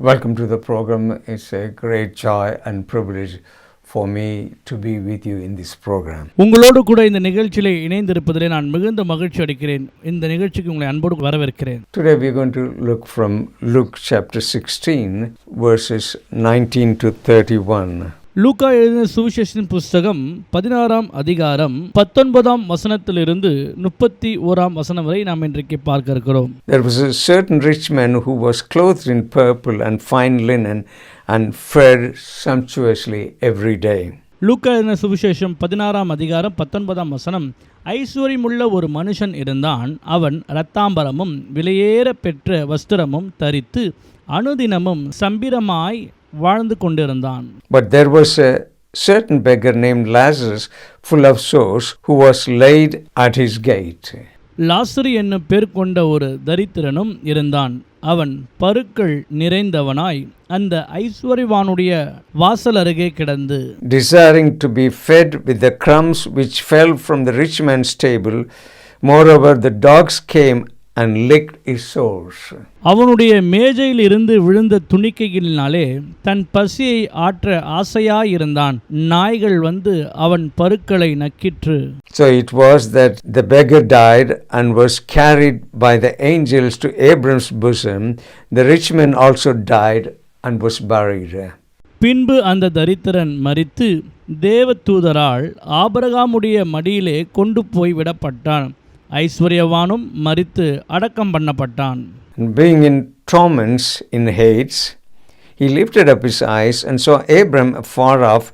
Welcome to the program. It's a great joy and privilege for me to be with you in this program. உங்களோடு கூட இந்த நிகழ்ச்சியிலே இணைந்திருப்பதிலே நான் மிகுந்த மகிழ்ச்சி அடைகிறேன். இந்த நிகழ்ச்சிக்கு உங்களை அன்போடு வரவேற்கிறேன். Today we are going to look from Luke chapter 16 verses 19 to 31. லூக்கா எழுதின சுவிசேஷத்தின் புஸ்தகம் 16ஆம் அதிகாரம் 19ஆம் வசனத்திலிருந்து 31ஆம் வசனம் வரை நாம் இன்றைக்கு பார்க்க இருக்கிறோம். There was a certain rich man who was clothed in purple and fine linen and fed sumptuously every day. லூக்கா எழுதின சுவிசேஷம் 16ஆம் அதிகாரம் 19ஆம் வசனம். ஐஸ்வர்யமுள்ள ஒரு மனுஷன் இருந்தான். அவன் இரத்தாம்பரமும் விலையேற பெற்ற வஸ்திரமும் தரித்து அனுதினமும் சம்பிரமாய் வாழ்ந்து கொண்டிருந்தான். But there was a certain beggar named Lazarus, full of sores, who was laid at his gate. லாசரு என்னும் பேர் கொண்ட ஒரு தரித்திரனும் இருந்தான். அவன் பருக்கள் நிறைந்தவனாய் அந்த ஐஸ்வர்யவானுடைய வாசல் அருகே கிடந்து, desiring to be fed with the crumbs which fell from the rich man's table. Moreover, the dogs came and licked his sores. அவனுடைய மேஜையில் இருந்து விழுந்த துணிக்கைகளினாலே தன் பசியை ஆற்ற ஆசையாயிருந்தான். நாய்கள் வந்து அவன் பருக்களை நக்கிற்று. So it was that the beggar died and was carried by the angels to Abram's bosom. The rich man also died and was buried. பின்பு அந்த தரித்திரன் மரித்து தேவதூதரால் ஆபிரகாமுடைய மடியிலே கொண்டு போய் விடப்பட்டான். ஐஸ்வர்யவானும் மரித்து அடக்கம் பண்ணப்பட்டான். And being in torments in Hades, he lifted up his eyes and saw Abram afar off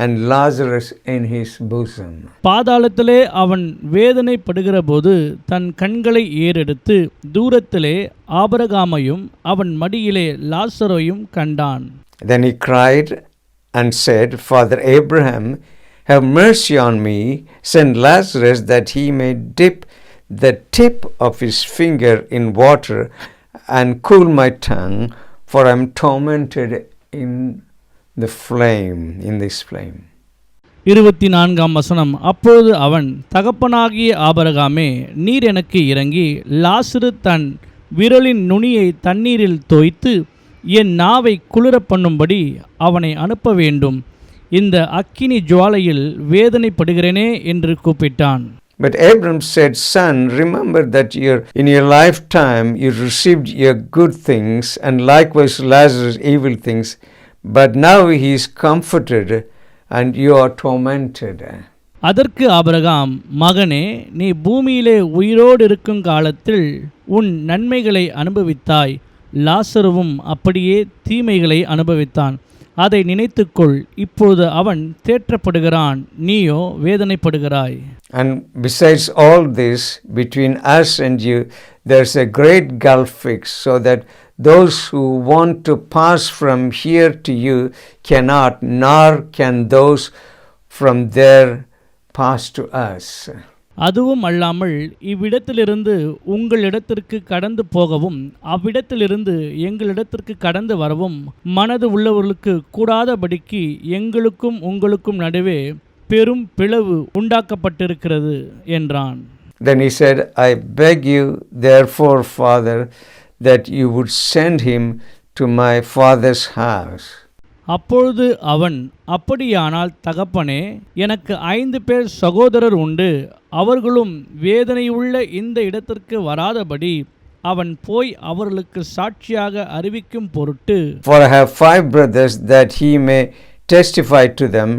and Lazarus in his bosom. பாதாளத்திலே அவன் வேதனைப்படுகிற போது தன் கண்களை ஏறெடுத்து தூரத்திலே ஆபிரகாமையும் அவன் மடியிலே லாசரோயும் கண்டான். Then he cried and said, Father Abraham, have mercy on me, send Lazarus that he may dip the tip of his finger in water and cool my tongue, for I am tormented in the flame, in this flame. 24ஆம் வசனம். அப்பொழுது அவன், தகப்பனாகிய ஆபிரகாமே, நீர் எனக்கு இறங்கி லாசரு தன் விரலின் நுனியை தண்ணீரில் தோய்த்து என் நாவை குளிர பண்ணும்படி அவனை அனுப்ப வேண்டும். இந்த அக்கினி ஜுவாலையில் வேதனைப்படுகிறேனே என்று கூப்பிட்டான். But Abram said, Son, remember that in your lifetime you received your good things, and likewise Lazarus evil things, but now he is comforted and you are tormented. அதற்கு ஆபிரகாம், மகனே, நீ பூமியிலே உயிரோடு இருக்கும் காலத்தில் உன் நன்மைகளை அனுபவித்தாய். லாசருவும் அப்படியே தீமைகளை அனுபவித்தான். அதை நினைத்துக்கொள். இப்போது அவன் தேற்றப்படுகிறான், நீயோ வேதனைப்படுகிறாய். And besides all this, between us and you, there's a great gulf fixed, so that those who want to pass from here to you cannot, nor can those from there pass to us. அதுவும் அல்லாமல் இவ்விடத்திலிருந்து உங்களிடத்திற்கு கடந்து போகவும் அவ்விடத்திலிருந்து எங்களிடத்திற்கு கடந்து வரவும் மனது உள்ளவர்களுக்கு கூடாதபடிக்கு எங்களுக்கும் உங்களுக்கும் நடுவே பெரும் பிளவு உண்டாக்கப்பட்டிருக்கிறது என்றான். Then he said, I beg you, therefore, Father, that you would send him to my father's house. அப்பொழுது அவன், அப்படியானால் தகப்பனே, எனக்கு 5 பேர் சகோதரர் உண்டு. அவர்களும் வேதனையுள்ள இந்த இடத்திற்கு வராதபடி அவன் போய் அவர்களுக்கு சாட்சியாக அறிவிக்கும் பொருட்டு, For I have 5 brothers, that he may testify to them,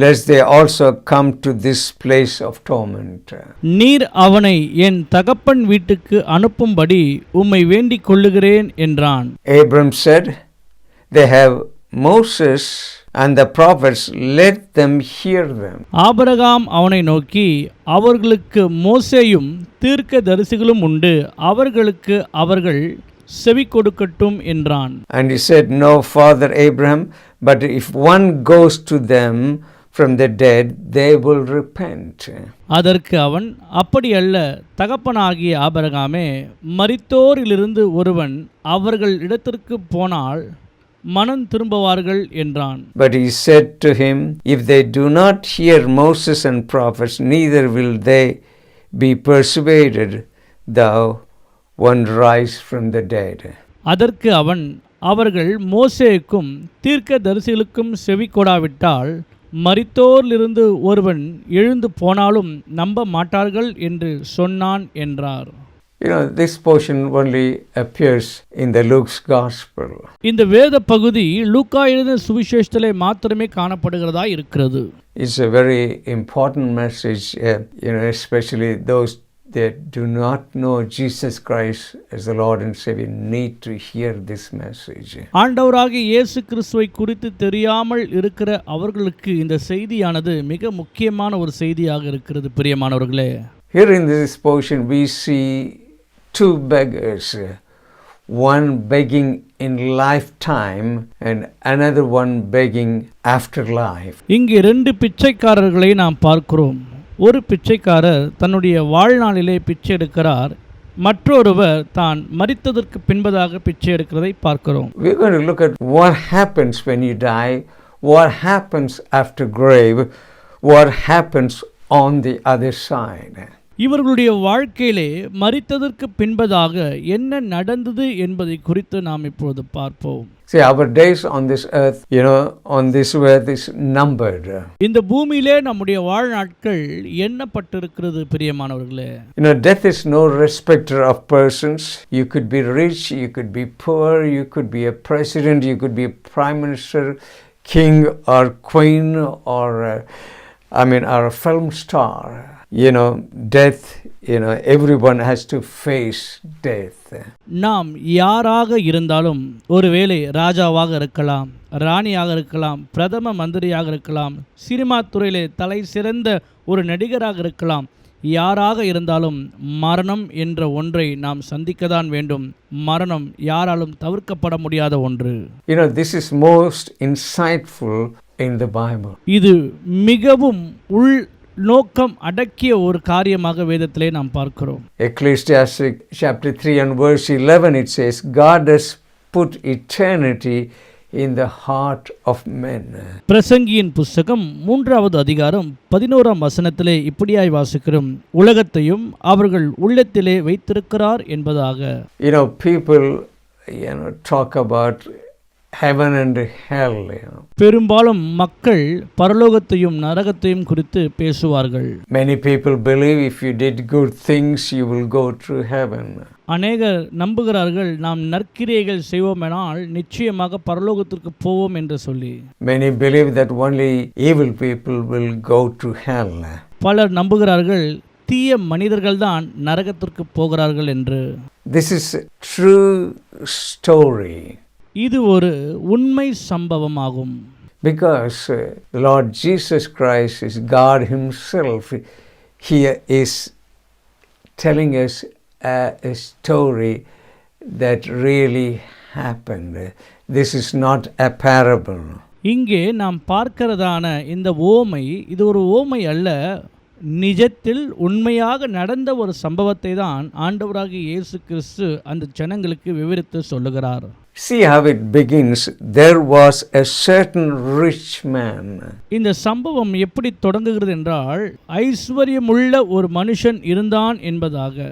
lest they also come to this place of torment. நீர் அவனை என் தகப்பன் வீட்டுக்கு அனுப்பும்படி உம்மை வேண்டிக் கொள்ளுகிறேன் என்றான். Abram said, They have Moses and the prophets, let them hear them. Abraham அவனை நோக்கி, அவர்களுக்கு மோசேயும் தீர்க்கதரிசிகளும் உண்டு, அவர்களுக்கு அவர்கள் செவி கொடுக்கட்டும் என்றான். And he said, No, Father Abraham, but if one goes to them from the dead, they will repent. அதற்கு அவன், அப்படி அல்ல தகப்பனாகிய ஆபிரகாமே, மரித்தோரிலிருந்து ஒருவன் அவர்கள் இடத்திற்கு போனால் மனம் திரும்புவார்கள் என்றான். But he said to him, If they do not hear Moses and prophets, neither will they be persuaded, thou one rise from the dead. அதற்கு அவன், அவர்கள் மோசேக்கும் தீர்க்கதரிசிகளுக்கும் செவி கொடாவிட்டால் மரித்தோரிலிருந்து ஒருவன் எழுந்து போனாலும் நம்ப மாட்டார்கள் என்று சொன்னான் என்றார். This portion only appears in the Luke's Gospel. இந்த வேத பகுதி லூக்கா எழுதின சுவிசேஷத்திலே மாத்திரமே காணப்படுகிறதா இருக்கிறது. It's a very important message, especially those that do not know Jesus Christ as the Lord and Savior need to hear this message. ஆண்டவராகிய இயேசு கிறிஸ்துவை குறித்து தெரியாமல் இருக்கிற அவர்களுக்கு இந்த செய்தியானது மிக முக்கியமான ஒரு செய்தியாக இருக்கிறது. பிரியமானவர்களே, Here in this portion we see two beggars, one begging in lifetime and another one begging after life. இங்கே ரெண்டு பிச்சைக்காரர்களை நாம் பார்க்கிறோம். ஒரு பிச்சைக்காரர் தன்னுடைய வாழ்நாளிலே பிச்சை எடுக்கிறார், மற்றொருவர் தான் மரித்ததற்கு பின்பதாக பிச்சை எடுக்கிறதை பார்க்கிறோம். We're going to look at what happens when you die, what happens after grave, what happens on the other side. இவர்களுடைய வாழ்க்கையிலே மரித்ததற்கு பின்பதாக என்ன நடந்தது என்பதை குறித்து நாம் இப்பொழுது பார்ப்போம். See, our days on this earth, on this earth is numbered. இந்த பூமியிலே நம்முடைய வாழ்நாட்கள் எண்ணப்பட்டிருக்கிறது பிரியமானவர்களே. Death is no respecter of persons. You could be rich, you could be poor, you could be a president, you could be a prime minister, king or queen or a film star. Death, everyone has to face death. நாம் யாராக இருந்தாலும், ஒருவேளை ராஜாவாக இருக்கலாம், ராணியாக இருக்கலாம், பிரதம மந்திரியாக இருக்கலாம், சினிமா துறையிலே தலை சிறந்த ஒரு நடிகராக இருக்கலாம், யாராக இருந்தாலும் மரணம் என்ற ஒன்றை நாம் சந்திக்கத்தான் வேண்டும். மரணம் யாராலும் தவிர்க்கப்பட முடியாத ஒன்று. This is most insightful in the Bible. இது மிகவும் உள் நோக்கம் அடக்கிய ஒரு காரியமாக வேதத்திலே நாம் பார்க்கிறோம். Ecclesiastes chapter 3 and verse 11 it says, God has put eternity in the heart of men. பிரசங்கியின் புத்தகம் 3வது அதிகாரம் 11ஆம் வசனத்திலே இப்படியாய் வாசிக்கிறோம், உலகத்தையும் அவர்கள் உள்ளத்திலே வைத்திருக்கிறார் என்பதாக. People talk about heaven and hell. பெரும்பாலும் மக்கள் பரலோகத்தையும் நரகத்தையும் குறித்து பேசுவார்கள். Many people believe if you did good things you will go to heaven. அநேகர் நம்புகிறார்கள் நாம் நற்கிரியைகள் செய்வோமெனால் நிச்சயமாக பரலோகத்திற்கு போவோம் என்று சொல்லி. Many believe that only evil people will go to hell. பலர் நம்புகிறார்கள் தீய மனிதர்கள்தான் நரகத்திற்கு போகிறார்கள் என்று. This is a true story. இது ஒரு உண்மை சம்பவமாகும். Because the Lord Jesus Christ is God himself. He is telling us a story that really happened. This is not a parable. இங்கே நாம் பார்க்கிறதான இந்த ஓமை இது ஒரு ஓமை அல்ல, நிஜத்தில் உண்மையாக நடந்த ஒரு சம்பவத்தை தான் ஆண்டவராகிய இயேசு கிறிஸ்து அந்த ஜனங்களுக்கு விவரித்து சொல்லுகிறார். See how it begins. There was a certain rich man. இந்த சம்பவம் எப்படி தொடங்குகிறது என்றால், ஐஸ்வர்யமுள்ள ஒரு மனுஷன் இருந்தான் என்பதாக.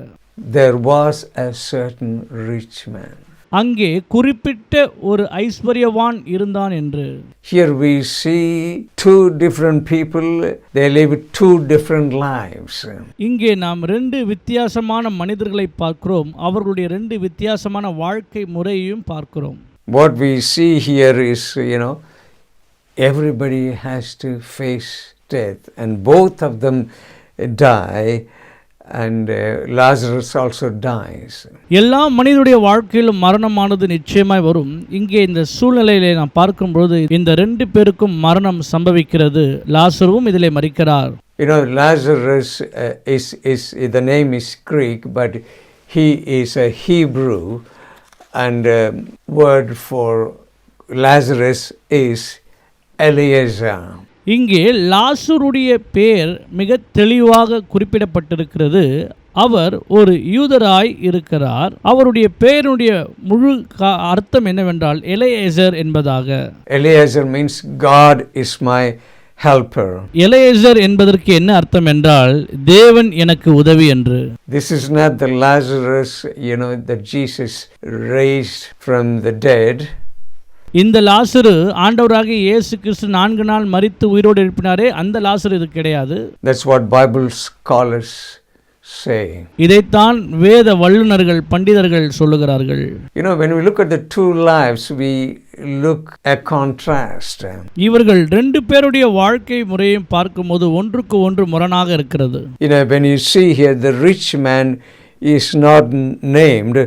There was a certain rich man. அங்கே குறிப்பிட்ட ஒரு ஐஸ்வர்யவான் இருந்தான் என்று. Here we see two different people, they live two different lives. இங்கே நாம் ரெண்டு வித்தியாசமான மனிதர்களை பார்க்கிறோம், அவர்களுடைய ரெண்டு வித்தியாசமான வாழ்க்கை முறையையும் பார்க்கிறோம். What we see here is, everybody has to face death and both of them die. And Lazarus also dies. எல்லா மனிதனுடைய வாழ்க்கையிலும் மரணமானது நிச்சயமாய் வரும். இங்கே இந்த சூழ்நிலையிலே நாம் பார்க்கும்போது இந்த ரெண்டு பேருக்கும் மரணம் சம்பவிக்கிறது. லாசருவும் இதிலே மரிக்கிறார். Lazarus is the name is Greek, but he is a Hebrew, and word for Lazarus is Eliezer. இங்கே லாசருடைய பெயர் மிக தெளிவாக குறிப்பிடப்பட்டிருக்கிறது. அவர் ஒரு யூதராய் இருக்கிறார். அவருடைய பெயருடைய முழு அர்த்தம் என்னவென்றால் எலியேசர் என்பதாக. Eliezer means God is my helper. Eliezer என்பதற்கு என்ன அர்த்தம் என்றால் தேவன் எனக்கு உதவி என்று. This is not the Lazarus, that Jesus raised from the dead. இந்த லாசரு ஆண்டவராகிய இயேசு கிறிஸ்து 4 நாள் மரித்து உயிரோடு எழுப்பினாரே, அந்த லாசரு இது கிடையாது. That's what Bible scholars say. இதைத்தான் வேத வல்லுனர்கள் பண்டிதர்கள் சொல்லுகிறார்கள். You know, when we look at the two lives, we look at contrast. இவர்கள் 2 பேருடைய வாழ்க்கை முறையும் பார்க்கும்போது ஒன்றுக்கு ஒன்று முரணாக இருக்கிறது. You know, when you see here, the rich man is not named,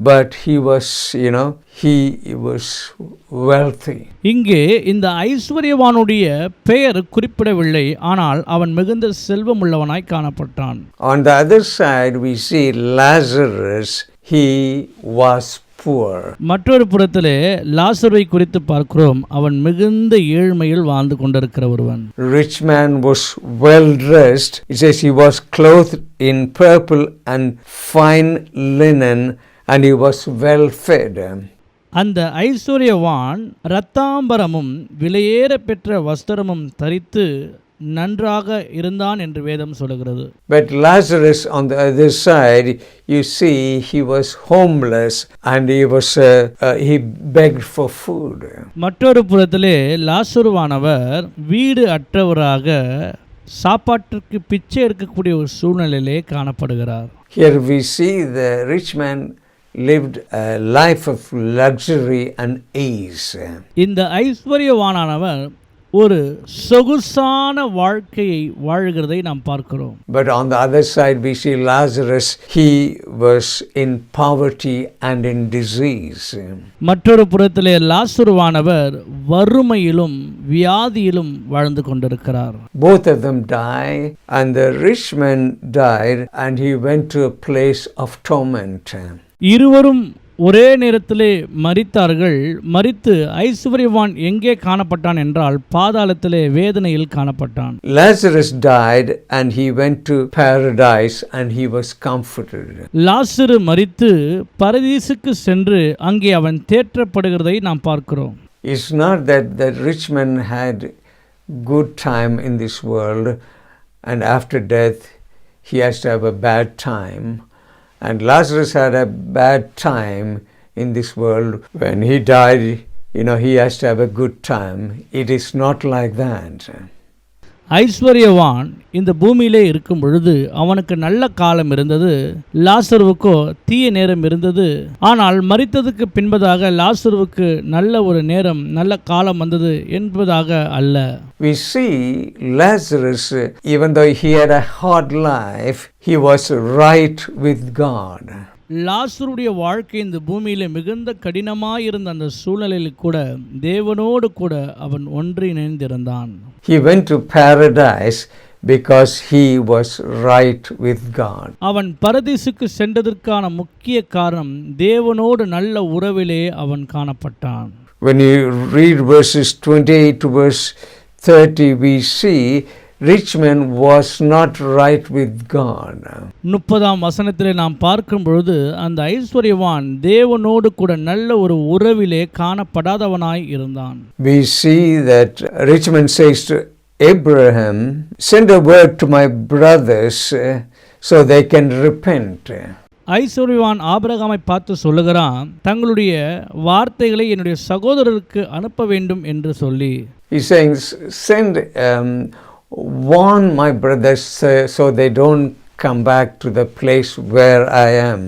but he was wealthy. இங்கே இந்த ஐஸ்வர்யவானுடைய பெயர் குறிப்பிடவில்லை, ஆனால் அவன் மிகுந்த செல்வம் உள்ளவனாய் காணப்பட்டான். On the other side, we see Lazarus, he was poor. மற்றொரு புறத்திலே லாசருவை குறித்து பார்க்கிறோம், அவன் மிகுந்த ஏழ்மையில் வாழ்ந்து கொண்டிருக்கிற ஒருவன். Rich man was well dressed. It says he was clothed in purple and fine linen, and he was well fed. அந்த ஐஸ்வர்யவான் இரத்தாம்பரமும் விலையேற பெற்ற வஸ்திரமும் தரித்து நன்றாக இருந்தான் என்று வேதம் சொல்கிறது. But Lazarus, on the other side, you see, he was homeless and he begged for food. மற்றொரு புறத்திலே லாசருவானவர் வீடு அற்றவராக சாப்பாட்டிற்கு பிச்சை எடுக்கக்கூடிய ஒரு சூழ்நிலையிலே காணப்படுகிறார். Here we see the rich man lived a life of luxury and ease. இந்த ஐஸ்வர்யவானவர் ஒரு சொகுசான வாழ்க்கையை வாழ்கிறதை நாம் பார்க்கிறோம். But on the other side we see Lazarus, he was in poverty and in disease. மற்றொரு புறத்திலே லாசருவானவர் வறுமையிலும் வியாதியிலும் வாழ்ந்து கொண்டிருக்கிறார். Both of them die, and the rich man died and he went to a place of torment. இருவரும் ஒரே நேரத்திலே மரித்தார்கள். மரித்து ஐஸ்வர்யவான் எங்கே காணப்பட்டான் என்றால் பாதாளத்திலே வேதனையில் காணப்பட்டான். Lazarus died and he went to paradise and he was comforted. லாசரு மரித்து பரதீசுக்கு சென்று அங்கே அவன் தேற்றப்படுகிறதை நாம் பார்க்கிறோம். It's not that the rich man had good time in this world and after death he has to have a bad time. And Lazarus had a bad time in this world. When he died, he has to have a good time. It is not like that. ஐஸ்வர்யவான் இந்த பூமியிலே இருக்கும் பொழுது அவனுக்கு நல்ல காலம் இருந்தது, லாசருவுக்கோ தீய நேரம் இருந்தது. ஆனால் மரித்ததுக்கு பின்பதாக லாசருவுக்கு நல்ல ஒரு நேரம் நல்ல காலம் வந்தது என்பதாக அல்ல. We see Lazarus, even though he had a hard life, he was right with God. லாசருடைய வாழ்க்கை இந்த பூமியிலே மிகுந்த கடினமாயிருந்த அந்த சூழ்நிலையில் கூட தேவனோடு கூட அவன் ஒன்றிணைந்திருந்தான். He went to paradise because he was right with God. அவன் பரதீசுக்கு சென்றதற்கான முக்கிய காரணம் தேவனோடு நல்ல உறவிலே அவன் காணப்பட்டான். When you read verses 28 to verse 30, we see rich man was not right with God. 30ஆம் வசனத்திலே நாம் பார்க்கும் பொழுது அந்த ஐஸ்வர்யவான் தேவனோடு கூட நல்ல ஒரு உறவிலே காணப்படாதவனாய் இருந்தான். We see that rich man says to Abraham, send a word to my brothers so they can repent. ஐஸ்வர்யவான் ஆபிரகாமை பார்த்து சொல்லுகிறான், தங்களுடைய வார்த்தைகளை என்னுடைய சகோதரருக்கு அனுப்ப வேண்டும் என்று சொல்லி. He's saying, send warn my brothers so they don't come back to the place where I am.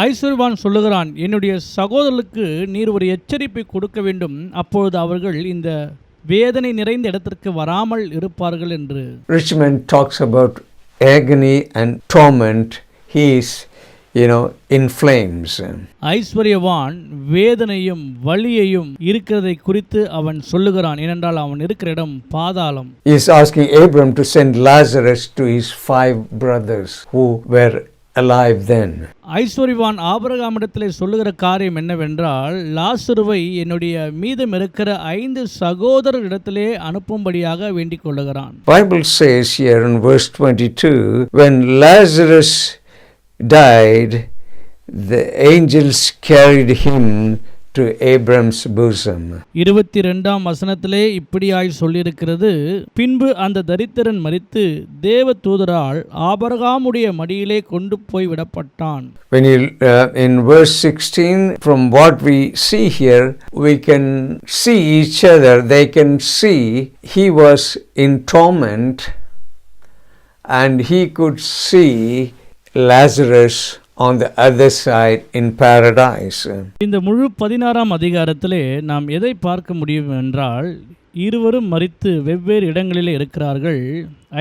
ஐஸ்வர்யவான் சொல்லுகிறான், என்னுடைய சகோதரர்களுக்கு நீர் ஒரு எச்சரிப்பை கொடுக்க வேண்டும், அப்பொழுது அவர்கள் இந்த வேதனை நிறைந்த இடத்திற்கு வராமல் இருப்பார்கள் என்று. Rich man talks about agony and torment. He is in flames. ஐஸ்வர்யவான் வேதனையும் வலியையும் இருக்கிறதை குறித்து அவன் சொல்லுகிறான். ஏனென்றால் அவன் இருக்கிற இடம் பாதாளம். He is asking Abraham to send Lazarus to his 5 brothers who were alive then. ஐஸ்வர்யவான் ஆபிரகாமிடத்திலே சொல்லுகிற காரியம் என்னவென்றால், லாசருவை என்னுடைய மீதம் இருக்கிற 5 சகோதரரிடத்திலே அனுப்பும்படியாக வேண்டிக் கொள்ளுகிறான். Bible says here in verse 22, when Lazarus died, the angels carried him to Abram's bosom. 22ஆம் வசனத்திலே இப்படியாய் சொல்லியிருக்கிறது, பின்பு அந்த தரித்திரன் மரித்து தேவ தூதரால் ஆபிரகாமுடைய மடியிலே கொண்டு போய் விடப்பட்டான். When you in verse 16, from what we see here, we can see each other. They can see he was in torment and he could see Lazarus on the other side in paradise. இந்த முழு 16ஆம் அதிகாரத்திலே நாம் எதை பார்க்க முடியும் என்றால், இருவரும் மரித்து வெவ்வேறு இடங்களிலே இருக்கிறார்கள்.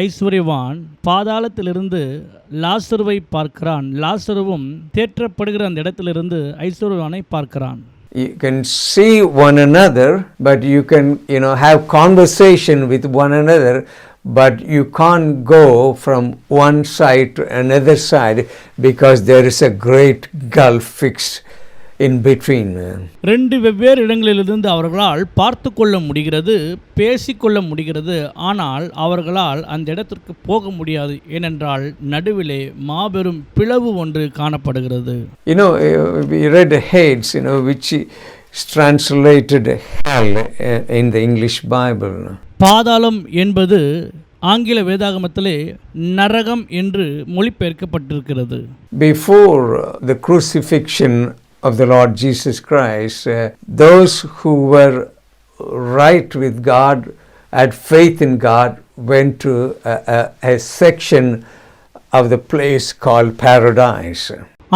ஐஸ்வர்யவான் பாதாளத்திலிருந்து லாசருவை பார்க்கிறான். லாசருவும் தேற்றப்படுகிற அந்த இடத்திலிருந்து ஐஸ்வர்யவானை பார்க்கிறான். You can see one another, but you can have conversation with one another, but you can't go from one side to another side because there is a great gulf fixed in between. ரெண்டு வெவ்வேறு இடங்களிலிருந்து அவர்களால் பார்த்து கொள்ள முடிகிறது, பேசிக்கொள்ள முடிகிறது. ஆனால் அவர்களால் அந்த இடத்திற்கு போக முடியாது. ஏனென்றால் நடுவிலே மாபெரும் பிளவு ஒன்று காணப்படுகிறது. We read Hades, which is translated hell in the English Bible. பாதாளம் என்பது ஆங்கில வேதாகமத்திலே நரகம் என்று மொழிபெயர்க்கப்பட்டிருக்கிறது. Before the crucifixion of the Lord Jesus Christ, those who were right with God, had faith in God, went to a section of the place called paradise.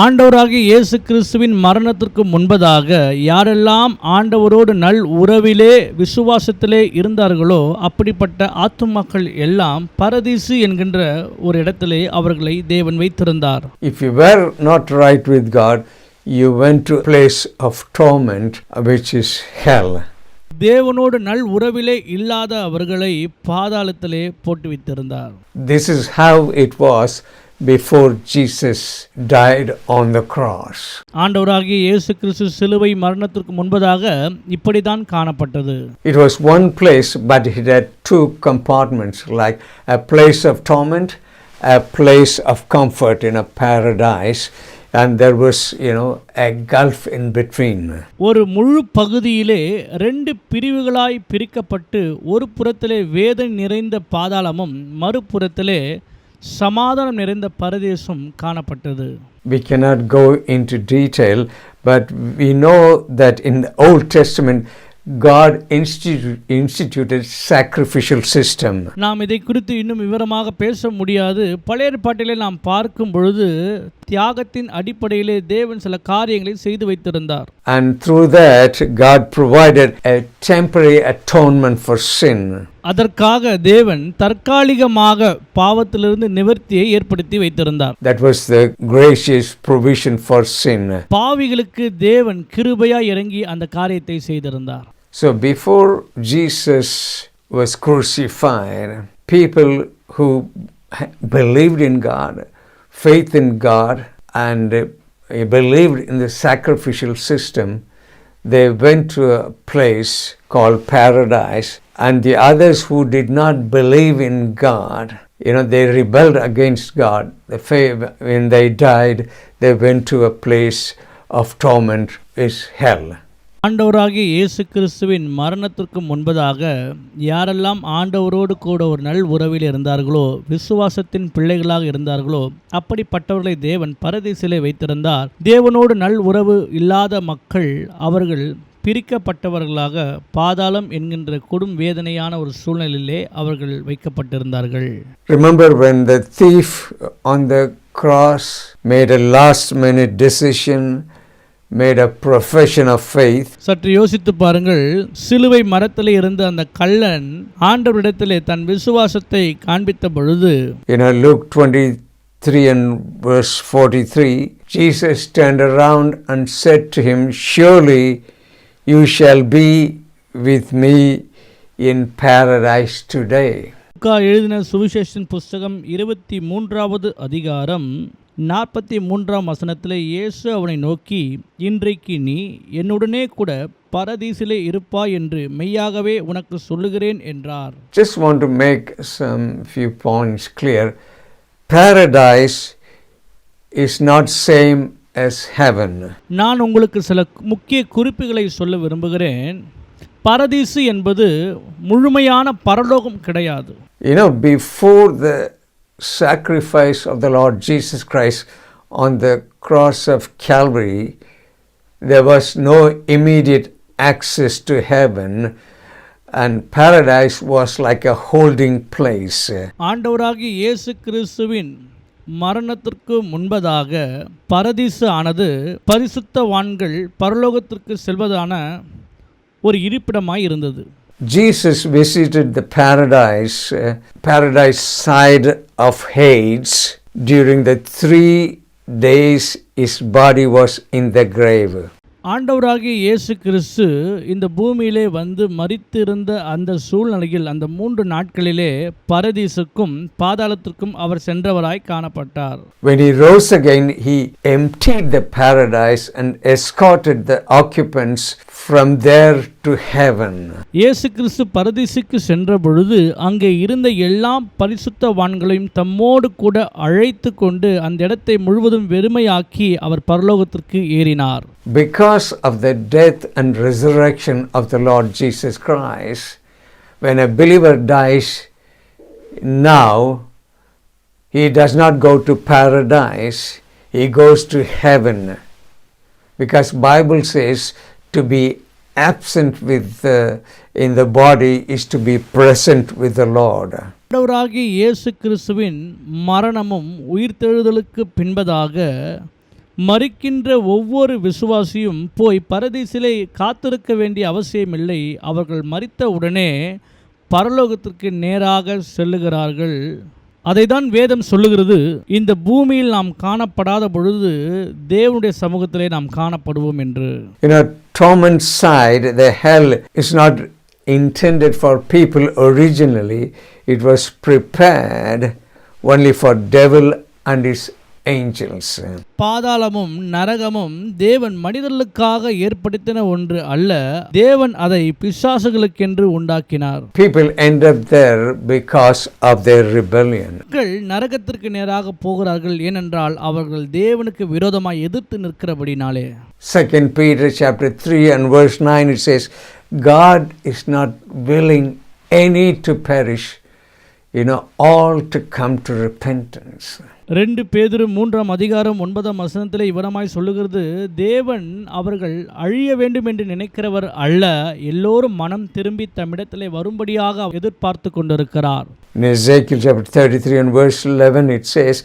ஆண்டவராகிய இயேசு கிறிஸ்துவின் மரணத்திற்கு முன்பதாக யாரெல்லாம் ஆண்டவரோடு நல் உறவிலே விசுவாசத்திலே இருந்தார்களோ அப்படிப்பட்ட ஆத்துமாக்கள் எல்லாம் பரதீசு என்கின்ற ஒரு இடத்திலே அவர்களை தேவன் வைத்திருந்தார். If you were not right with God, you went to a place of torment, which is hell. தேவனோடு நல் உறவிலே இல்லாத அவர்களை பாதாளத்திலே போட்டு வைத்திருந்தார். This is how it was before Jesus died on the cross. ஆண்டவராகிய இயேசு கிறிஸ்து சிலுவை மரணத்திற்கு முன்பதாக இப்படிதான் காணப்பட்டது. It was one place, but it had two compartments, like a place of torment, a place of comfort in a paradise, and there was a gulf in between. ஒரு முழு பகுதியிலே ரெண்டு பிரிவுகளாய் பிரிக்கப்பட்டு ஒரு புறத்திலே வேதனை நிறைந்த பாதாளமும் மறுபுறத்திலே சமாதானம் நிறைந்த பரதேசம் காணப்பட்டது. We cannot go into detail, but we know that in the Old Testament God instituted sacrificial system. நாம் இதை குறித்து இன்னும் விவரமாக பேச முடியாது. பழைய ஏற்பாட்டிலே நாம் பார்க்கும் பொழுது தியாகத்தின் அடிப்படையிலே தேவன் சில காரியங்களை செய்து வைத்திருந்தார். And through that God provided a temporary atonement for sin. அதற்காக தேவன் தற்காலிகமாக பாவத்திலிருந்து நிவர்த்தியை ஏற்படுத்தி வைத்திருந்தார். That was the gracious provision for sin. பாவிகளுக்கு தேவன் கிருபையாய் இறங்கி அந்த காரியத்தை செய்திருந்தார். So before Jesus was crucified, people who believed in God, faith in God, and believed in the sacrificial system, they went to a place called paradise. And the others who did not believe in God, they rebelled against God. When they died, they went to a place of torment, is hell. ஆண்டவராகிய இயேசு கிறிஸ்துவின் மரணத்திற்கு முன்பதாக யாரெல்லாம் ஆண்டவரோடு கூட ஒரு நல் உறவில் இருந்தார்களோ, விசுவாசத்தின் பிள்ளைகளாக இருந்தார்களோ, அப்படிப்பட்டவர்களை தேவன் பரதீசிலே வைத்திருந்தார். தேவனோடு நல் உறவு இல்லாத மக்கள் அவர்கள் பிரிக்கப்பட்டவர்களாக பாதாளம் என்கின்ற கொடும் வேதனையான ஒரு சூழ்நிலையிலே அவர்கள் வைக்கப்பட்டிருந்தார்கள். Remember when the thief on the cross made a last minute decision, made a profession of faith. சற்று யோசித்து பாருங்கள். சிலுவை மரத்திலே இருந்த அந்த கள்ளன் ஆண்டவரிடத்திலே தன் விசுவாசத்தை காண்பித்த பொழுது, Luke 23 and verse 43, Jesus turned around and said to him, surely you shall be with me in paradise today. லூக்கா எழுதின சுவிசேஷன் புஸ்தகம் 23வது அதிகாரம் 43ஆம் வசனத்திலே இயேசு அவனை நோக்கி, இன்றைக்கு நீ என்னுடனே கூட பரதீசிலே இருப்பாய் என்று மெய்யாகவே உனக்கு சொல்லுகிறேன் என்றார். Just want to make some few points clear. Paradise is not same as heaven. நான் உங்களுக்கு சில முக்கிய குறிப்புகளை சொல்ல விரும்புகிறேன். பரதீசு என்பது முழுமையான பரலோகம் கிடையாது. You know, before the sacrifice of the Lord Jesus Christ on the cross of Calvary, there was no immediate access to heaven, and paradise was like a holding place. ஆண்டவராகிய இயேசு கிறிஸ்துவின் மரணத்திற்கு முன்பதாக பரதீசு ஆனது பரிசுத்தவான்கள் பரலோகத்திற்கு செல்வதான ஒரு இருப்பிடமாய் இருந்தது. Jesus visited the paradise side of Hades during the 3 days his body was in the grave. ஆண்டவராகிய இயேசு கிறிஸ்து இந்த பூமியிலே வந்து மரித்திருந்த அந்த சூழ்நிலையில் அந்த 3 நாட்களிலே பரதீசுக்கும் பாதாளத்திற்கும் அவர் சென்றவராய் காணப்பட்டார். When he rose again, he emptied the paradise and escorted the occupants from there to heaven. இயேசு கிறிஸ்து பரதீசுக்கு சென்ற பொழுது அங்கே இருந்த எல்லா பரிசுத்தவான்களையும் தம்மோடு கூட அழைத்து கொண்டு அந்த இடத்தை முழுவதும் வெறுமையாக்கி அவர் பரலோகத்திற்கு ஏறினார். Because of the death and resurrection of the Lord Jesus Christ, when a believer dies now, he does not go to paradise, he goes to heaven. Because Bible says to be absent in the body is to be present with the Lord. ஆண்டவராகிய இயேசு கிறிஸ்துவின் மரணமும் உயிர்த்தெழுதலுக்கு பின்பதாக மரிக்கின்ற ஒவ்வொரு விசுவாசியும் போய் பரதீசிலே காத்திருக்க வேண்டிய அவசியமில்லை. அவர்கள் மரித்த உடனே பரலோகத்திற்கு நேராக செல்லுகிறார்கள். அதைதான் வேதம் சொல்லுகிறது. இந்த பூமியில் நாம் காணப்படாத பொழுது தேவனுடைய சமூகத்திலே நாம் காணப்படுவோம் என்று. You know, torment side, the hell is not intended for people originally. It was prepared only for devil and his angels. பாதாளமும் நரகமும் தேவன் மனிதர்களுக்காக ஏற்படுத்தின ஒன்று அல்ல. தேவன் அதை பிசாசுகளுக்கென்று உண்டாக்கினார். People end up there because of their rebellion. மக்கள் நரகத்திற்கு நேராக போகிறார்கள் ஏனென்றால் அவர்கள் தேவனுக்கு விரோதமாய் எதிர்த்து நிற்கிறபடினாலே. 2 Peter chapter 3 and verse 9 it says, God is not willing any to perish, all to come to repentance. 2 பேதுரு 3ஆம் அதிகாரம் 9ஆம் வசனத்திலே இவரமாய் சொல்லுகிறது, தேவன் அவர்கள் அழிய வேண்டும் என்று நினைக்கிறவர் அல்ல, எல்லோரும் மனம் திரும்பி தம்மிடத்திலே வரும்படியாக எதிர்பார்த்து கொண்டிருக்கிறார். In Ezekiel chapter 33 and verse 11 it says,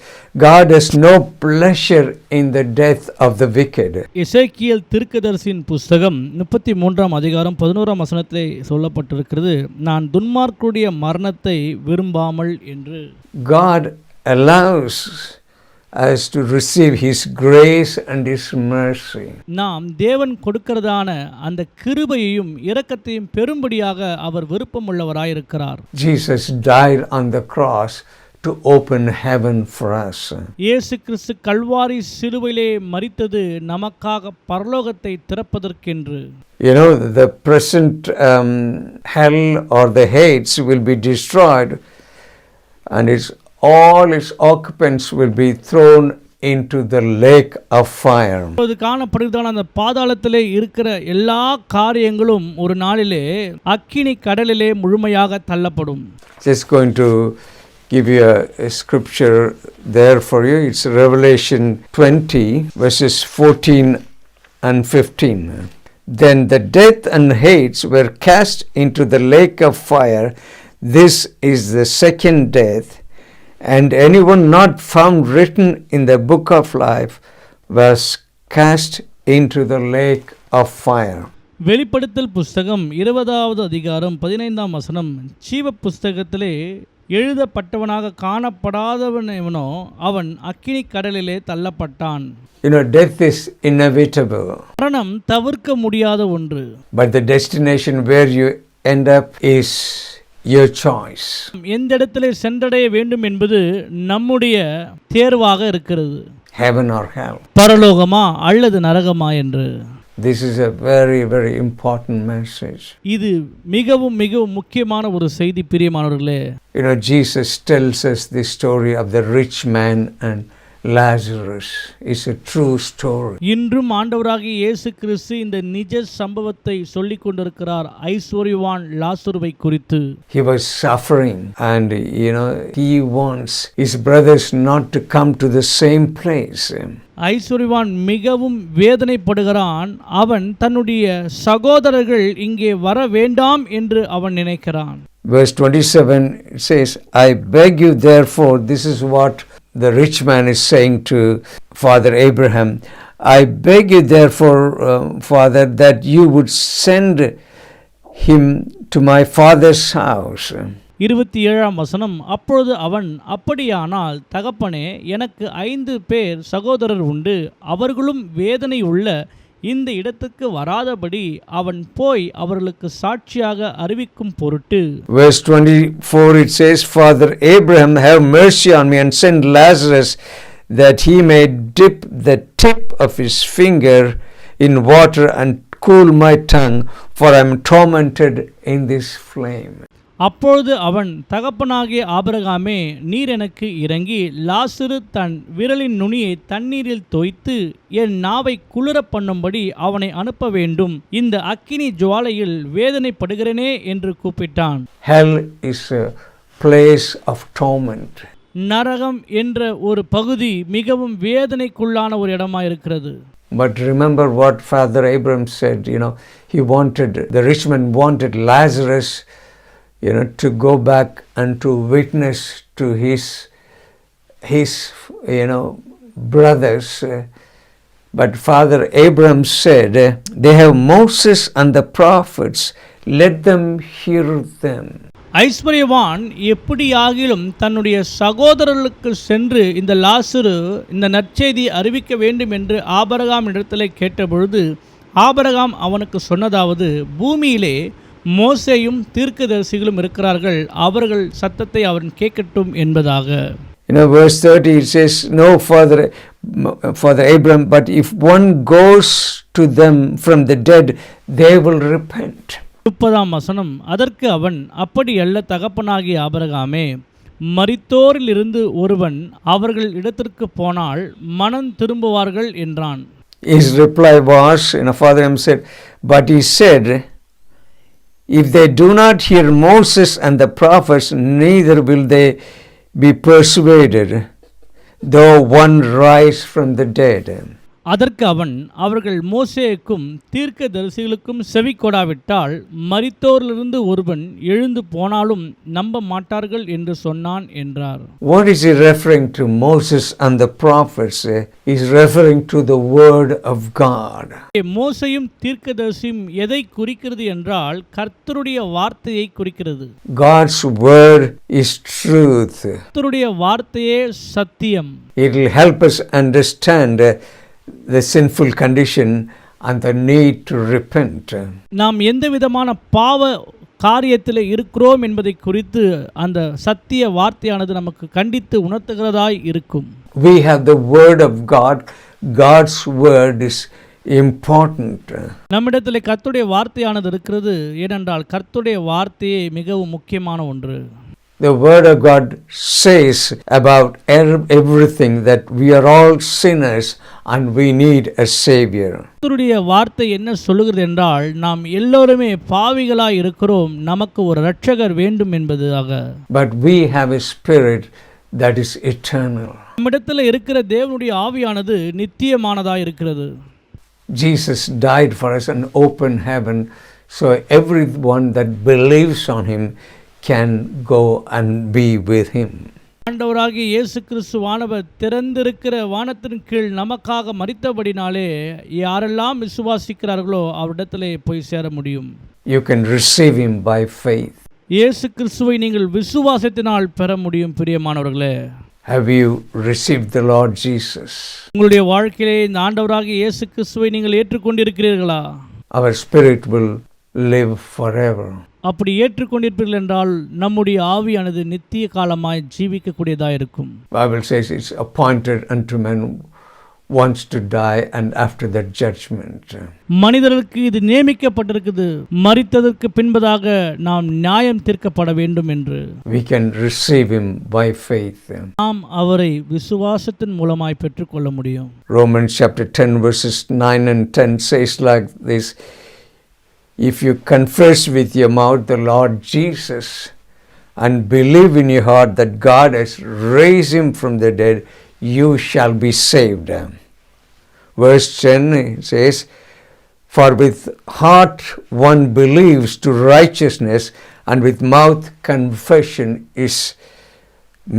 God has no pleasure in the death of the wicked. எசேக்கியேல் தீர்க்கதரிசியின் புஸ்தகம் 33ஆம் அதிகாரம் 11ஆம் வசனத்திலே சொல்லப்பட்டிருக்கிறது, நான் துன்மார்க்கருடைய மரணத்தை விரும்பாமல் என்று. God allows us to receive his grace and his mercy. நாம் தேவன் கொடுக்கிறதான அந்த கிருபையையும் இரக்கத்தையும் பெரும்படியாக அவர் விருப்பமுள்ளவராய் இருக்கிறார். Jesus died on the cross to open heaven for us. இயேசு கிறிஸ்து கல்வாரி சிலுவையிலே மரித்தது நமக்காக பரலோகத்தை திறப்பதற்கென்று. The present hell or the Hades will be destroyed and all its occupants will be thrown into the lake of fire. இப்போது காணப்படுகிறதான அந்த பாதாளத்திலே இருக்கிற எல்லா காரியங்களும் ஒரு நாளிலே அக்கினி கடலிலே முழுமையாக தள்ளப்படும். Just going to give you a scripture there for you. It's Revelation 20 verses 14 and 15. Then the death and Hades were cast into the lake of fire. This is the second death. And anyone not found written in the book of life was cast into the lake of fire. வெளிப்படுத்தல் புஸ்தகம் 20ஆவது அதிகாரம் 15ஆம் வசனம், ஜீவ புஸ்தகத்திலே எழுதப்பட்டவனாக காணப்படாதவன் எவனோ அவன் அக்கினி கடலிலே தள்ளப்பட்டான். Death is inevitable. மரணம் தவிர்க்க முடியாத ஒன்று. But the destination where you end up is your choice. எந்த இடத்திலே சென்றடைய வேண்டும் என்பது நம்முடைய தேர்வாக இருக்கிறது. Heaven or hell. பரலோகமா அல்லது நரகமா என்று. This is a very, very important message. இது மிகவும் மிகவும் முக்கியமான ஒரு செய்தி பிரியமானவர்களே. Jesus tells us the story of the rich man and Lazarus is a true story. இன்றும் ஆண்டவராகிய இயேசு கிறிஸ்து இந்த நிஜ சம்பவத்தை சொல்லிக் கொண்டிருக்கிறார் ஐஸ்வர்யவான் லாசருவை குறித்து. He was suffering, and he wants his brothers not to come to the same place. ஐஸ்வர்யவான் மிகவும் வேதனைப்படுகிறான். அவன் தன்னுடைய சகோதரர்கள் இங்கே வர வேண்டாம் என்று அவன் நினைக்கிறான். Verse 27 says, I beg you therefore, this is what the rich man is saying to Father Abraham, I beg you therefore, Father, that you would send him to my father's house. 27ஆம் வசனம். அப்பொழுது அவன், அப்படியானால் தகப்பனே, எனக்கு 5 பேர் சகோதரர் உண்டு, அவர்களும் வேதனை உள்ள இந்த இடத்துக்கு வராதபடி அவன் போய் அவர்களுக்கு சாட்சியாக அறிவிக்கும் பொருட்டு. Verse 24 it says, Father Abraham, have mercy on me and send Lazarus that he may dip the tip of his finger in water and cool my tongue, for I am tormented in this flame. அப்பொழுது அவன், தகப்பனாகிய ஆபிரகாமே, நீர் எனக்கு இறங்கி லாசரு தன் விரலின் நுனியை தண்ணீரில் தோய்த்து என் நாவை குளிர பண்ணும்படி அவனை அனுப்ப வேண்டும், இந்த அக்கினி ஜுவாலையில் வேதனைப்படுகிறேனே என்று கூப்பிட்டான். Hell is a place of torment. நரகம் என்ற ஒரு பகுதி மிகவும் வேதனைக்குள்ளான ஒரு இடமா இருக்கிறது. But remember what Father Abraham said, the rich man wanted Lazarus to go back and to witness to his brothers. But Father Abraham said, they have Moses and the prophets, let them hear them. ஐஸ்வர்யவான் எப்படியாகிலும் தன்னுடைய சகோதரர்களுக்கு சென்று இந்த லாசரு இந்த நற்செய்தி அறிவிக்க வேண்டும் என்று ஆபிரகாம் இடத்திலே கேட்டபொழுது ஆபிரகாம் அவனுக்கு சொன்னதாவது, பூமியிலே மோசேயும் தீர்க்கதரிசிகளும் இருக்கிறார்கள், அவர்கள் சத்தத்தை அவன் கேட்கட்டும் என்பதாக. Verse 30 it says, no, Father Abraham, but if one goes to them from the dead, they will repent. 30ஆம் வசனம். அதற்கு அவன், அப்படி அல்ல தகப்பனாகிய ஆபிரகாமே, மரித்தோரிலிருந்து ஒருவன் அவர்கள் இடத்திற்கு போனால் மனம் திரும்புவார்கள் என்றான். His reply was, Father Abraham said, but he said, if they do not hear Moses and the prophets, neither will they be persuaded, though one rise from the dead. அதற்கு அவன், அவர்கள் மோசேக்கும் தீர்க்கதரிசிகளுக்கும் செவி கொடாவிட்டால் மரித்தோரிலிருந்து ஒருவன் எழுந்து போனாலும் நம்ப மாட்டார்கள் என்று சொன்னான் என்றார். What is he referring to? Moses and the prophets. He is referring to the word of God. மோசேயும் தீர்க்கதரிசியும் எதை குறிக்கிறது என்றால் கர்த்தருடைய வார்த்தையை குறிக்கிறது. God's word is truth. கர்த்தருடைய வார்த்தையே சத்தியம். It will help us understand the sinful condition and the need to repent. நாம் எந்த விதமான பாவ காரியத்தில் இருக்கிறோம் என்பதை குறித்து அந்த சத்திய வார்த்தையானது நமக்கு கண்டித்து உணர்த்துகிறதாய் இருக்கும். We have the word of God. God's word is important. நம்மிடத்தில் கர்த்தருடைய வார்த்தையானது இருக்கிறது. ஏனென்றால் கர்த்தருடைய வார்த்தையே மிகவும் முக்கியமான ஒன்று. The word of God says about everything that we are all sinners and we need a savior. கர்த்தருடைய வார்த்தை என்ன சொல்லுகிறது என்றால் நாம் எல்லோருமே பாவிகளாய் இருக்கிறோம், நமக்கு ஒரு இரட்சகர் வேண்டும் என்பதாக. But we have a spirit that is eternal. நம்மிடத்தில் இருக்கிற தேவனுடைய ஆவியானது நித்தியமானதாய் இருக்கிறது. Jesus died for us and opened heaven, so everyone that believes on him can go and be with him. ஆண்டவராகிய இயேசு கிறிஸ்துவானவர் திறந்திருக்கிற வானத்தின் கீழ் நமக்காக மரித்தபடினாலே யாரெல்லாம் விசுவாசிக்கிறார்களோ அவரிடத்திலே போய் சேர முடியும். You can receive him by faith. இயேசு கிறிஸ்துவை நீங்கள் விசுவாசத்தினால் பெற முடியும். பிரியமானவர்களே, Have you received the Lord Jesus? உங்களுடைய வாழ்க்கையிலே இந்த ஆண்டவராகிய இயேசு கிறிஸ்துவை நீங்கள் ஏற்றுக்கொண்டிருக்கிறீர்களா? Our spirit will live forever. அப்படி ஏற்றுக்கொண்டிருப்பீர்கள் என்றால் நம்முடைய ஆவியானது நித்திய காலமாய் ஜீவிக்கக்கூடியதாக இருக்கும். Bible says it's appointed unto men wants to die and after that judgment. மனிதர்களுக்கு இது நியமிக்கப்பட்டிருக்குது, மரித்ததற்கு பின்பதாக நாம் நியாயம் தீர்க்கப்பட வேண்டும் என்று. We can receive him by faith. நாம் அவரை விசுவாசத்தின் மூலமாய் பெற்றுக்கொள்ள முடியும். Romans chapter 10 verses 9 and 10 says like this, if you confess with your mouth the Lord Jesus and believe in your heart that God has raised him from the dead, you shall be saved. Verse 10 says, for with heart one believes to righteousness, and with mouth confession is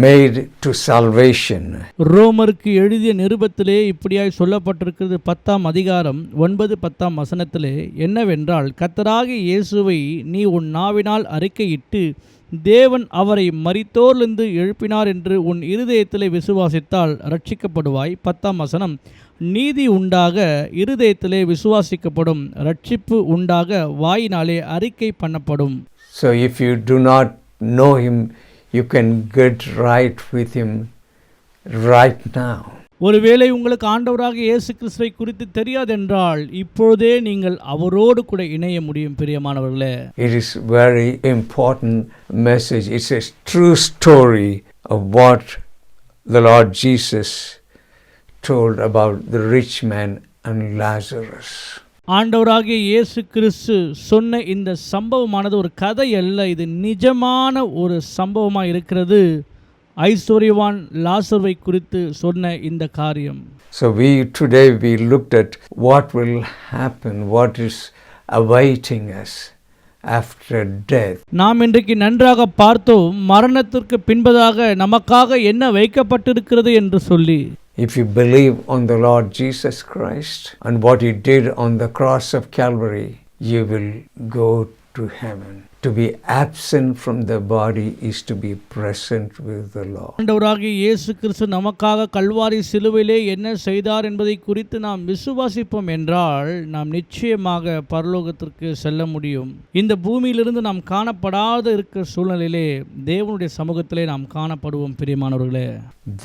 made to salvation. ரோமருக்கு எழுதிய நிருபத்திலே இப்படியாய் சொல்லப்பட்டிருக்கிறது. 10ஆம் அதிகாரம் 9-10 வசனத்திலே என்னவென்றால், கர்த்தராகிய இயேசுவை நீ உன் நாவினால் அறிக்கையிட்டு தேவன் அவரை மரித்தோரிலிருந்து எழுப்பினார் என்று உன் இருதயத்திலே விசுவாசித்தால் ரட்சிக்கப்படுவாய். 10ஆம் வசனம், நீதி உண்டாக இருதயத்திலே விசுவாசிக்கப்படும், ரட்சிப்பு உண்டாக வாயினாலே அறிக்கை பண்ணப்படும். So if you do not know him, you can get right with him right now. ஒருவேளை உங்களுக்கு ஆண்டவராக இயேசு கிறிஸ்துவை குறித்து தெரியாதென்றால் இப்பொழுதே நீங்கள் அவரோடு கூட இணைய முடியும். பிரியமானவர்களே, it is very important message. It's a true story of what the Lord Jesus told about the rich man and Lazarus. ஆண்டவராகிய இயேசு கிறிஸ்து சொன்ன இந்த சம்பவமானது ஒரு கதை அல்ல, இது நிஜமான ஒரு சம்பவமாக இருக்கிறது. ஐஸ்வர்யவான் லாசருவை குறித்து சொன்ன இந்த காரியம். So today we looked at what will happen, what is awaiting us after death. நாம் இன்றைக்கு நன்றாக பார்த்தோம், மரணத்திற்கு பின்பதாக நமக்காக என்ன வைக்கப்பட்டிருக்கிறது என்று சொல்லி. If you believe on the Lord Jesus Christ and what he did on the cross of Calvary, you will go to heaven. To be absent from the body is to be present with the Lord. ஆண்டவராகிய இயேசு கிறிஸ்து நமக்காக கல்வாரி சிலுவையிலே என்ன செய்தார் என்பதை குறித்து நாம் விசுவாசிப்போம் என்றால் நாம் நிச்சயமாக பரலோகத்திற்கு செல்ல முடியும். இந்த பூமியிலிருந்து நாம் காணப்படாத இருக்கிற சூழ்நிலையிலே தேவனுடைய சமூகத்திலே நாம் காணப்படுவோம். பிரியமானவர்களே,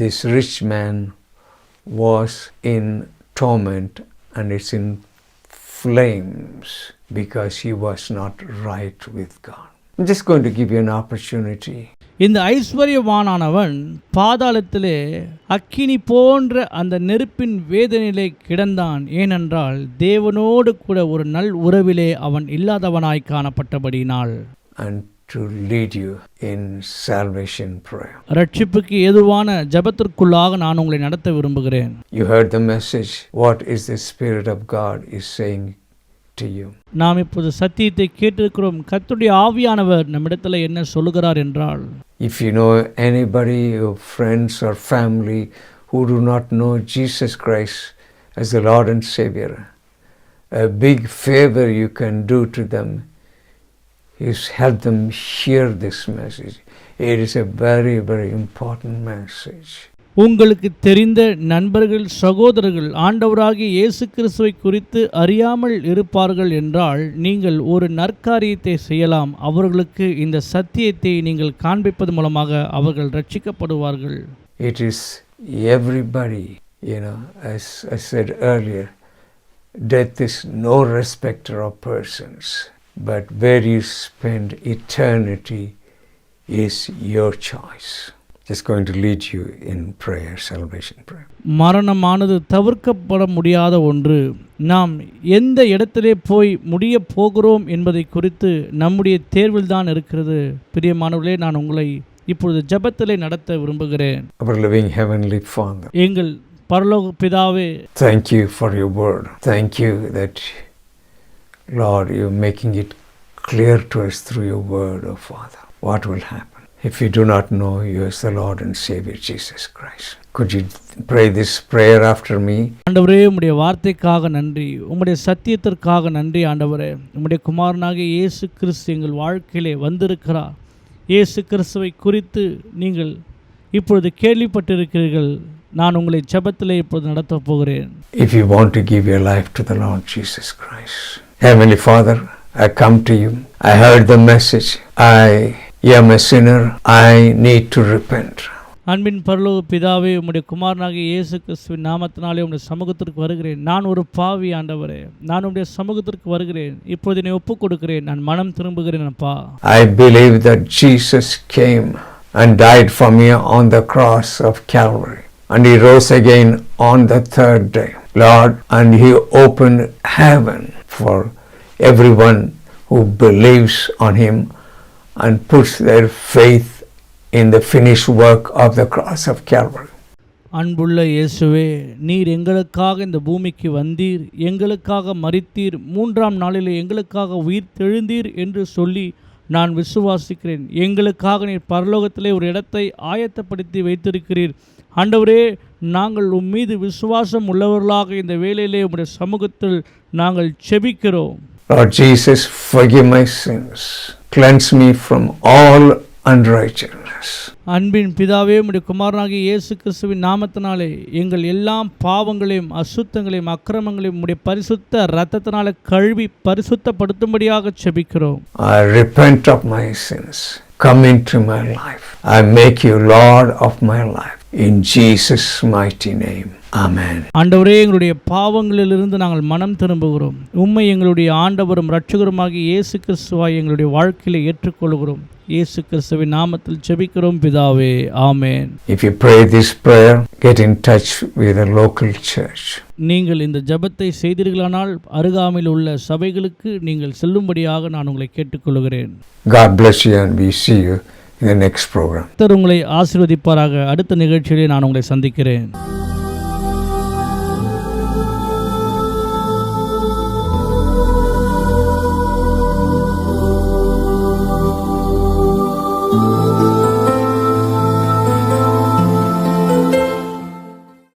this rich man was in torment and it's in flames because he was not right with God. I'm just going to give you an opportunity. இந்த ஐஸ்வர்யவானானவன் பாதாளத்திலே அக்கினி போன்ற அந்த நெருப்பின் வேதனையிலே கிடந்தான். ஏனென்றால் தேவனோடு கூட ஒரு நல் உறவிலே அவன் இல்லாதவனாய் காணப்பட்டபடியினால். And to lead you in salvation prayer. ரட்சிப்புக்கு ஏதுவான ஜெபத்திற்குள்ளாக நான் உங்களை நடத்த விரும்புகிறேன். You heard the message. What is the Spirit of God is saying to you? நாம் இப்போது சத்தியத்தை கேட்டிருக்கிறோம். கர்த்தருடைய ஆவியானவர் நம்மிடத்தில் என்ன சொல்லுகிறார் என்றால், if you know anybody, your friends or family who do not know Jesus Christ as the Lord and Savior, a big favor you can do to them is help them hear this message. It is a very, very important message. உங்களுக்கு தெரிந்த நண்பர்கள், சகோதரர்கள் ஆண்டவராகிய இயேசு கிறிஸ்துவை குறித்து அறியாமல் இருப்பார்கள் என்றால் நீங்கள் ஒரு நற்காரியத்தை செய்யலாம். அவர்களுக்கு இந்த சத்தியத்தை நீங்கள் காண்பிப்பது மூலமாக அவர்கள் ரட்சிக்கப்படுவார்கள். It is everybody, as I said earlier, death is no respecter of persons. But where you spend eternity is your choice. Just going to lead you in prayer, salvation prayer. மரணமானது தவிர்க்கப்பட முடியாத ஒன்று. நாம் எந்த இடத்திலே போய் முடிய போகிறோம் என்பதை குறித்து நம்முடைய தேர்வில் தான் இருக்கிறது. பிரியமானவர்களே, நான் உங்களை இப்பொழுது ஜெபத்திலே நடத்த விரும்புகிறேன். Our living heavenly Father, எங்கள் பரலோக பிதாவே, thank you for your word. Thank you that Lord, you're making it clear to us through your word, oh Father. What will happen if we do not know you as the Lord and Savior Jesus Christ? Could you pray this prayer after me? ஆண்டவரே, உம்முடைய வார்த்தைக்காக நன்றி, உம்முடைய சத்தியத்திற்காக நன்றி. ஆண்டவரே, உம்முடைய குமாரனாகிய இயேசு கிறிஸ்து எங்கள் வாழ்க்கையிலே வந்திருக்கிறார். இயேசு கிறிஸ்துவை குறித்து நீங்கள் இப்பொழுது கேள்விப்பட்டிருக்கிறீர்கள். நான் உங்களை ஜெபத்திலே இப்பொழுது நடத்த போகிறேன். If you want to give your life to the Lord Jesus Christ, Heavenly Father, I come to you. I heard the message. I am a sinner. I need to repent. அன்பின் பரலோக பிதாவே, உம்முடைய குமாரனாகிய இயேசு கிறிஸ்துவின் நாமத்தினாலே உம்முடைய சமூகத்திற்கு வருகிறேன். நான் ஒரு பாவி ஆண்டவரே, நான் உம்முடைய சமூகத்திற்கு வருகிறேன். இப்போது என்னை ஒப்புக் கொடுக்கிறேன். நான் மனம் திரும்புகிறேன் அப்பா. I believe that Jesus came and died for me on the cross of Calvary, and he rose again on the third day, Lord, and he opened heaven for everyone who believes on him and puts their faith in the finished work of the cross of Calvary. அன்புள்ள இயேசுவே, நீர் எங்களுக்காக இந்த பூமிக்கு வந்தீர், எங்களுக்காக மரித்தீர், மூன்றாம் நாளிலே எங்களுக்காக உயிர் தெழுந்தீர் என்று சொல்லி நான் விசுவாசிக்கிறேன். எங்களுக்காக நீர் பரலோகத்திலே ஒரு இடத்தை ஆயத்தப்படுத்தி வைத்திருக்கிறீர். ஆண்டவரே, நாங்கள் உம்மீது விசுவாசம் உள்ளவர்களாக இந்த வேளையிலே உம்முடைய சமூகத்தில் நாங்கள் செபிக்கிறோம். Lord Jesus, forgive my sins, cleanse me from all unrighteousness. அன்பின் பிதாவே, உம்முடைய குமாரனாகிய இயேசு கிறிஸ்துவின் நாமத்தினாலே எங்கள் எல்லாம் பாவங்களையும் அசுத்தங்களையும் அக்கிரமங்களையும் உம்முடைய பரிசுத்த இரத்தத்தினாலே கழுவி பரிசுத்தப்படுத்தும்படியாக செபிக்கிறோம். I repent of my sins. Come into my life. I make you Lord of my life. In Jesus' mighty name. Amen. ஆண்டவரே, எங்களுடைய பாவங்களிலிருந்து நாங்கள் மனம் திரும்புகிறோம். உம்மை எங்களுடைய ஆண்டவரும் இரட்சகருமாகிய இயேசு கிறிஸ்துவாய் எங்களுடைய வாழ்க்கையிலே ஏற்றுக்கொள்கிறோம். இயேசு கிறிஸ்துவின் நாமத்தில் ஜெபிக்கிறோம் பிதாவே. ஆமென். If you pray this prayer, get in touch with a local church. நீங்கள் இந்த ஜெபத்தை செய்தீர்களானால் அருகாமையில் உள்ள சபைகளுக்கு நீங்கள் செல்லும்படியாக நான் உங்களை கேட்டுக்கொள்கிறேன். God bless you and we see you in the next program. கர்த்தர் உங்களை ஆசீர்வதிப்பாராக. அடுத்த நிகழ்ச்சியிலே நான் உங்களை சந்திக்கிறேன்.